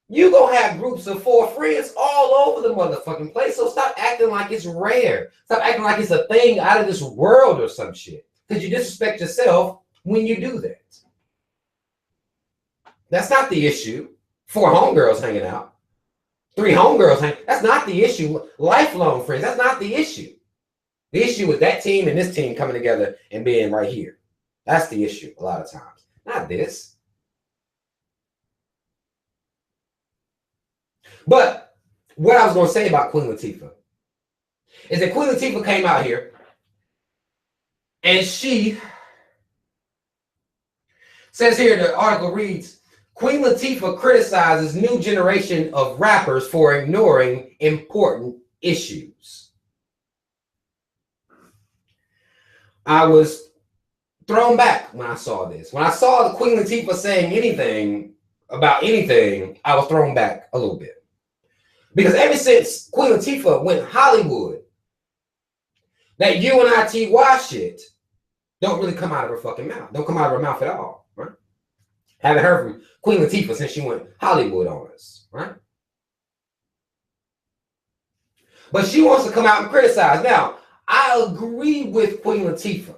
You gonna have groups of 4 friends all over the motherfucking place. So stop acting like it's rare. Stop acting like it's a thing out of this world or some shit. Because you disrespect yourself when you do that. That's not the issue. 4 homegirls hanging out. 3 homegirls hanging. That's not the issue. Lifelong friends. That's not the issue. The issue is that team and this team coming together and being right here. That's the issue a lot of times. Not this. But what I was going to say about Queen Latifah is that Queen Latifah came out here and she says here, the article reads, Queen Latifah criticizes new generation of rappers for ignoring important issues. I was thrown back when I saw this. When I saw the Queen Latifah saying anything about anything, I was thrown back a little bit. Because ever since Queen Latifah went Hollywood, that UNITY shit don't really come out of her fucking mouth. Don't come out of her mouth at all, right? Haven't heard from Queen Latifah since she went Hollywood on us, right? But she wants to come out and criticize. Now, I agree with Queen Latifah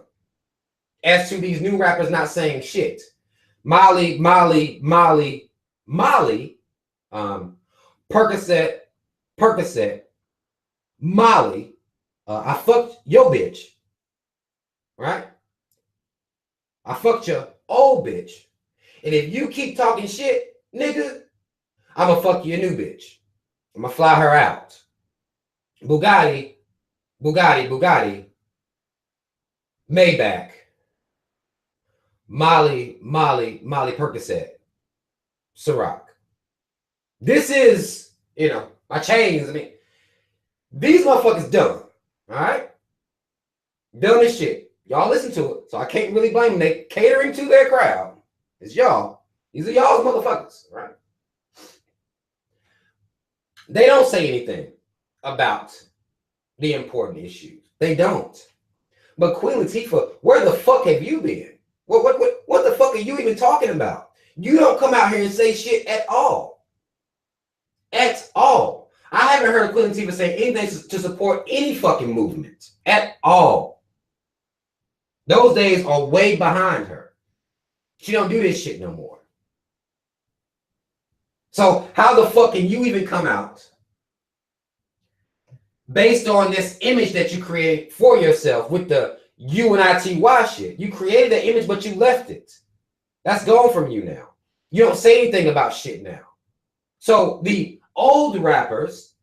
as to these new rappers not saying shit. Molly, Percocet, Molly, I fucked your bitch, right? I fucked your old bitch. And if you keep talking shit, nigga, I'm gonna fuck your new bitch. I'm gonna fly her out. Bugatti, Maybach, Molly, Percocet, Ciroc. This is, my chains. I mean, these motherfuckers dumb. All right? Dumb as shit. Y'all listen to it. So I can't really blame them. They catering to their crowd. It's y'all. These are y'all's motherfuckers, right? They don't say anything about the important issues. They don't. But Queen Latifah, where the fuck have you been? What the fuck are you even talking about? You don't come out here and say shit at all. At all. I haven't heard Queen Latifah say anything to support any fucking movement. At all. Those days are way behind her. She don't do this shit no more. So how the fuck can you even come out based on this image that you create for yourself with the UNITY shit? You created the image, but you left it. That's gone from you now. You don't say anything about shit now. So the old rappers,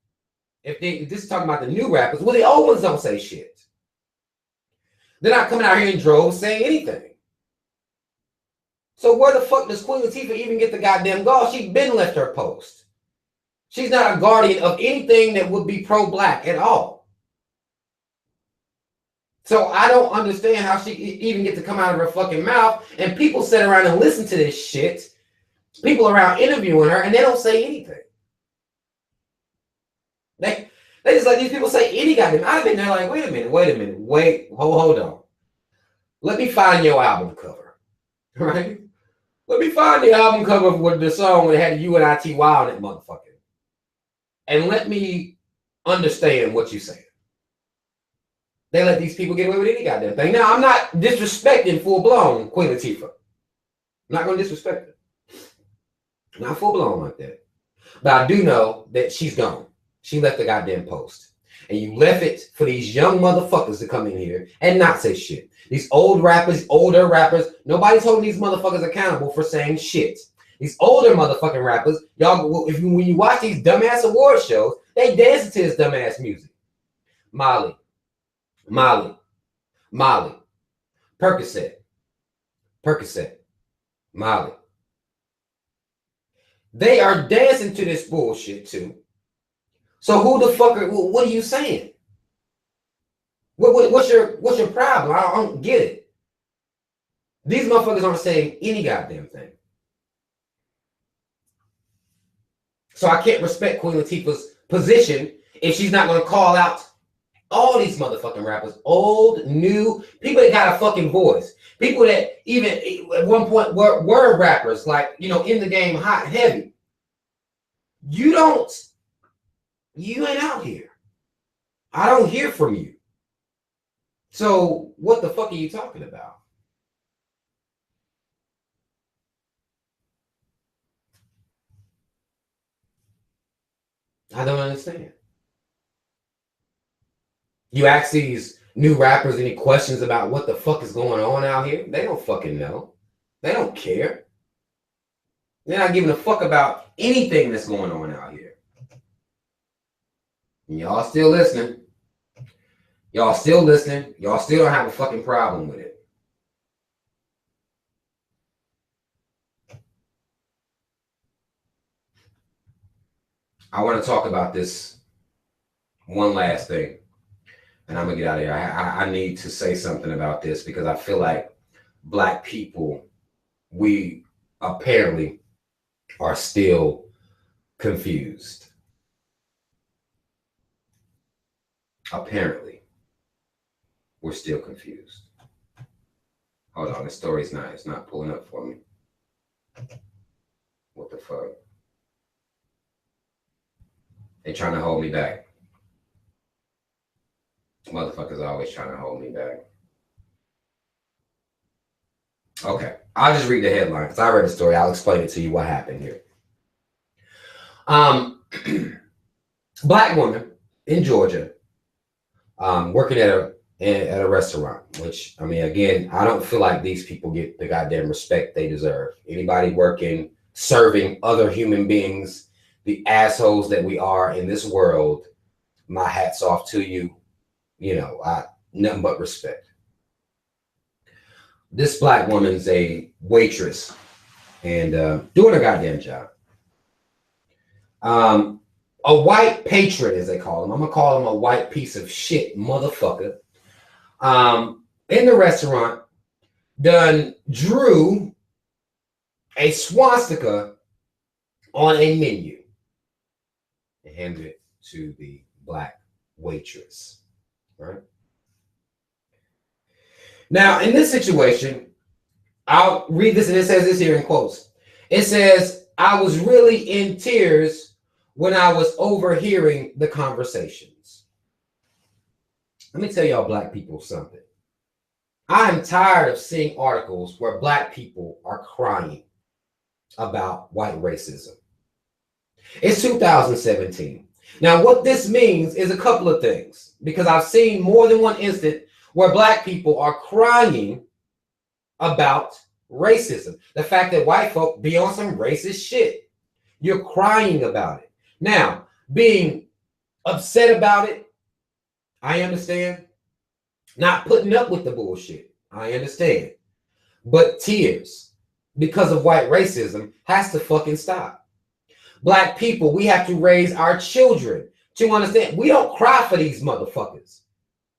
if this is talking about the new rappers, well, the old ones don't say shit. They're not coming out here in droves saying anything. So where the fuck does Queen Latifah even get the goddamn gall? She's been left her post. She's not a guardian of anything that would be pro-black at all. So I don't understand how she even get to come out of her fucking mouth, and people sit around and listen to this shit. People around interviewing her, and they don't say anything. They just let these people say any goddamn. I've been there like, wait a minute, hold on. Let me find your album cover, right? Let me find the album cover with the song that had the UNITY on it, motherfucker. And let me understand what you're saying. They let these people get away with any goddamn thing. Now, I'm not disrespecting full-blown Queen Latifah. I'm not going to disrespect her. Not full-blown like that. But I do know that she's gone. She left the goddamn post. And you left it for these young motherfuckers to come in here and not say shit. These older rappers, nobody's holding these motherfuckers accountable for saying shit. These older motherfucking rappers, y'all, when you watch these dumbass award shows, they dancing to this dumbass music. Molly, Percocet, Molly. They are dancing to this bullshit too. So who the fuck what are you saying? What's your problem? I don't get it. These motherfuckers aren't saying any goddamn thing. So I can't respect Queen Latifah's position if she's not going to call out all these motherfucking rappers, old, new, people that got a fucking voice. People that even at one point were rappers, like, in the game, hot, heavy. You ain't out here. I don't hear from you. So what the fuck are you talking about? I don't understand. You ask these new rappers any questions about what the fuck is going on out here, they don't fucking know. They don't care. They're not giving a fuck about anything that's going on out here. And y'all still listening. Y'all still don't have a fucking problem with it. I want to talk about this one last thing. And I'm going to get out of here. I need to say something about this because I feel like Black people, we apparently are still confused. Apparently, we're still confused. Hold on, the story's not, it's not pulling up for me. What the fuck? They trying to hold me back. Motherfuckers are always trying to hold me back. Okay, I'll just read the headline because I read the story. I'll explain it to you what happened here. Black woman in Georgia, working at a restaurant. Which, I mean, again, I don't feel like these people get the goddamn respect they deserve. Anybody working, serving other human beings, the assholes that we are in this world, my hat's off to you. You know, nothing but respect. This black woman's a waitress and doing a goddamn job. A white patron, as they call him. I'm gonna call him a white piece of shit motherfucker. In the restaurant, done drew a swastika on a menu and handed it to the black waitress. Right? Now, in this situation, I'll read this, and it says this here in quotes. It says, I was really in tears when I was overhearing the conversations. Let me tell y'all black people something. I'm tired of seeing articles where black people are crying about white racism. It's 2017. Now, what this means is a couple of things, because I've seen more than one instance where black people are crying about racism. The fact that white folk be on some racist shit. You're crying about it. Now, being upset about it, I understand. Not putting up with the bullshit, I understand. But tears because of white racism has to fucking stop. Black people, we have to raise our children to understand we don't cry for these motherfuckers.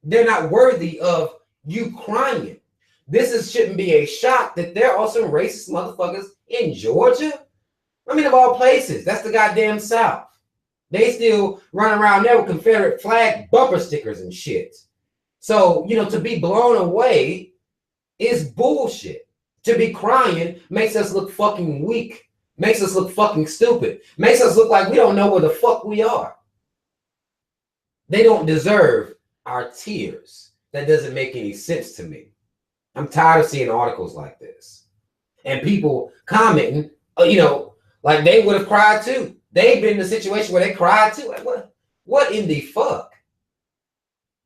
They're not worthy of you crying. This shouldn't be a shock that there are some racist motherfuckers in Georgia. I mean, of all places, that's the goddamn South. They still run around there with Confederate flag bumper stickers and shit. So, you know, to be blown away is bullshit. To be crying makes us look fucking weak. Makes us look fucking stupid. Makes us look like we don't know where the fuck we are. They don't deserve our tears. That doesn't make any sense to me. I'm tired of seeing articles like this. And people commenting, you know, like they would have cried too. They've been in a situation where they cried too. Like, what in the fuck?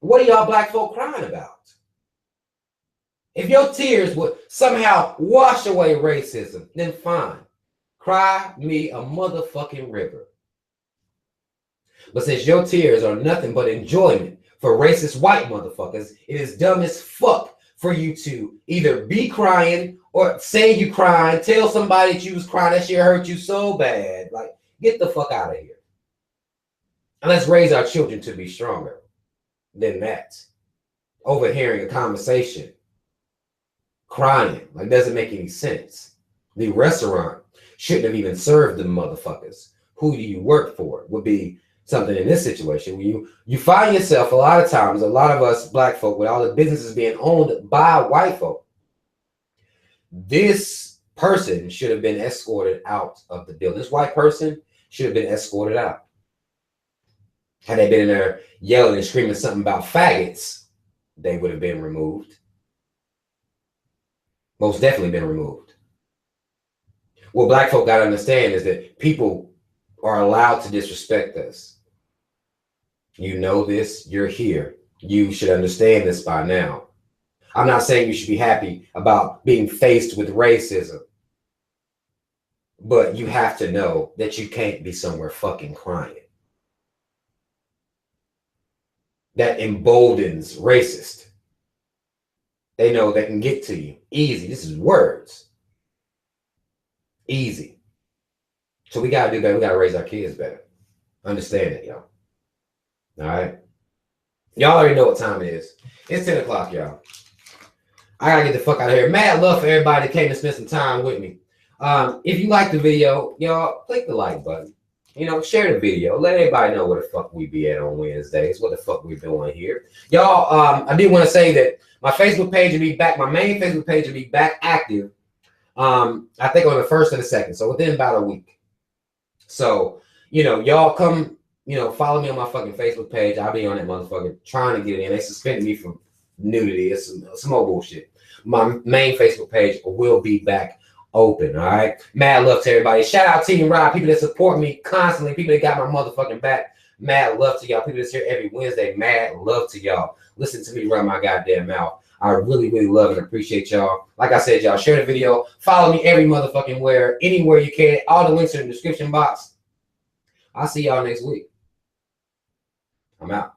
What are y'all black folk crying about? If your tears would somehow wash away racism, then fine. Cry me a motherfucking river. But since your tears are nothing but enjoyment for racist white motherfuckers, it is dumb as fuck for you to either be crying or say you crying, tell somebody that you was crying, that shit hurt you so bad. Like, get the fuck out of here. And let's raise our children to be stronger than that. Overhearing a conversation, crying, like, doesn't make any sense. The restaurant shouldn't have even served them motherfuckers. Who do you work for? Would be something in this situation. When you find yourself, a lot of times, a lot of us black folk, with all the businesses being owned by white folk, this person should have been escorted out of the building. This white person should have been escorted out. Had they been in there yelling and screaming something about faggots, they would have been removed. Most definitely been removed. What black folk got to understand is that people are allowed to disrespect us. You know this, you're here. You should understand this by now. I'm not saying you should be happy about being faced with racism, but you have to know that you can't be somewhere fucking crying. That emboldens racist. They know they can get to you easy. This is words. Easy. So we got to do better. We got to raise our kids better. Understand it, y'all. All right. Y'all already know what time it is. It's 10 o'clock, y'all. I got to get the fuck out of here. Mad love for everybody that came to spend some time with me. If you like the video, y'all, click the like button. You know, share the video. Let everybody know where the fuck we be at on Wednesdays. What the fuck we doing here. Y'all, I did want to say that my Facebook page will be back. My main Facebook page will be back active I think on the 1st or the 2nd. So within about a week. So, you know, y'all come, you know, follow me on my fucking Facebook page. I'll be on that motherfucker trying to get it in. They suspended me from nudity. It's some more bullshit. My main Facebook page will be back open. All right. Mad love to everybody. Shout out Team Rob, people that support me constantly, people that got my motherfucking back. Mad love to y'all. People that's here every Wednesday. Mad love to y'all. Listen to me run my goddamn mouth. I really, really love and appreciate y'all. Like I said, y'all share the video. Follow me every motherfucking where, anywhere you can. All the links are in the description box. I'll see y'all next week. I'm out.